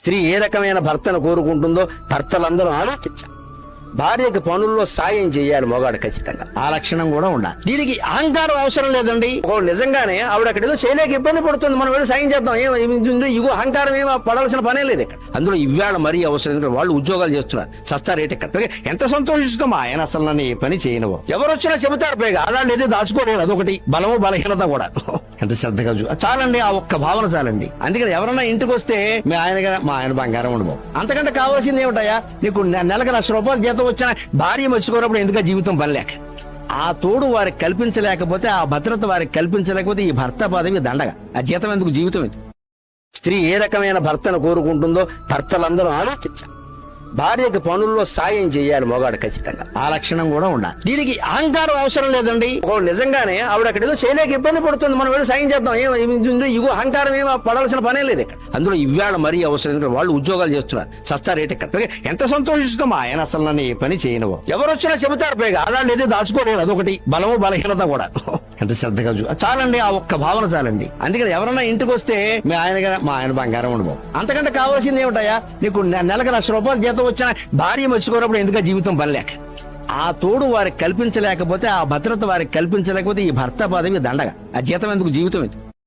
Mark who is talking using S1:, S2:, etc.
S1: స్త్రీ ఏ రకమైన భర్తను కోరుకుంటుందో భర్తలందరూ ఆలోచించాలి. భార్యకి పనుల్లో సాయం చేయాలి మగాడు ఖచ్చితంగా. ఆ లక్షణం కూడా ఉండాలి. దీనికి అహంకారం అవసరం లేదండి. నిజంగానే ఆవిడ అక్కడ ఏదో చేయలేక ఇబ్బంది పడుతుంది, మనం వెళ్ళి సాయం చేద్దాం, ఇగో అహంకారం ఏమో పడాల్సిన పనే లేదు ఇక్కడ. అందులో ఇవాళ మరీ అవసరం, ఎందుకంటే వాళ్ళు ఉద్యోగాలు చేస్తున్నారు, సస్తా రేట్ ఇక్కడ. ఎంత సంతోషిస్తాం, ఆయన అసలు నన్ను ఏ పని చేయనవో. ఎవరు వచ్చినా చెబుతారు, పైగా ఆడాళ్ళు ఏదో దాచుకోలేదు, అదొకటి బలము బలహీనత కూడా. ఎంత శ్రద్ధగా చాలండి, ఆ ఒక్క భావన చాలండి. అందుకని ఎవరన్నా ఇంటికి వస్తే మీ ఆయన మా ఆయన బంగారం ఉండవు, అంతకంటే కావాల్సింది ఏమిటయా? నీకు నెలకు ₹1,00,000 జీతం వచ్చిన భార్య మర్చిపోయినప్పుడు ఎందుకు జీవితం పనిలేక? ఆ తోడు వారికి కల్పించలేకపోతే, ఆ భద్రత వారికి కల్పించలేకపోతే ఈ భర్త పదవి దండగా, ఆ జీతం ఎందుకు, జీవితం ఎందుకు? స్త్రీ ఏ రకమైన భర్తను కోరుకుంటుందో భర్తలందరూ ఆలోచించాలి. భార్యకి పనుల్లో సాయం చేయాలి మగాడు ఖచ్చితంగా. ఆ లక్షణం కూడా ఉండాలి. దీనికి అహంకారం అవసరం లేదండి. నిజంగానే ఆవిడ అక్కడ ఏదో చేయలేక ఇబ్బంది పడుతుంది, మనం వెళ్ళి సాయం చేద్దాం, ఇగో అహంకారం ఏమో పడాల్సిన పనే లేదు ఇక్కడ. అందులో ఇవాళ మరీ అవసరం, ఎందుకంటే వాళ్ళు ఉద్యోగాలు చేస్తున్నారు, సస్తా రేట్ ఇక్కడ. ఎంత సంతోషిస్తాం, ఆయన అసలు నన్ను ఏ పని చేయనవో. ఎవరు వచ్చినా చెబుతారు, పైగా ఆడాళ్ళు ఏదో దాచుకోలేదు, అదొకటి బలము బలహీనత కూడా. ఎంత శ్రద్ధగా చాలండి, ఆ ఒక్క భావన చాలండి. అందుకని ఎవరన్నా ఇంటికి వస్తే మీ ఆయన మా ఆయన బంగారం ఉండవు, అంతకంటే కావాల్సింది ఏమిటయా? నీకు నెలకు ₹1,00,000 జీతం వచ్చిన భార్య మర్చిపోయినప్పుడు ఎందుకు జీవితం పనిలేక? ఆ తోడు వారికి కల్పించలేకపోతే, ఆ భద్రత వారికి కల్పించలేకపోతే ఈ భర్త పదవి దండగా, ఆ జీతం ఎందుకు, జీవితం ఎందుకు?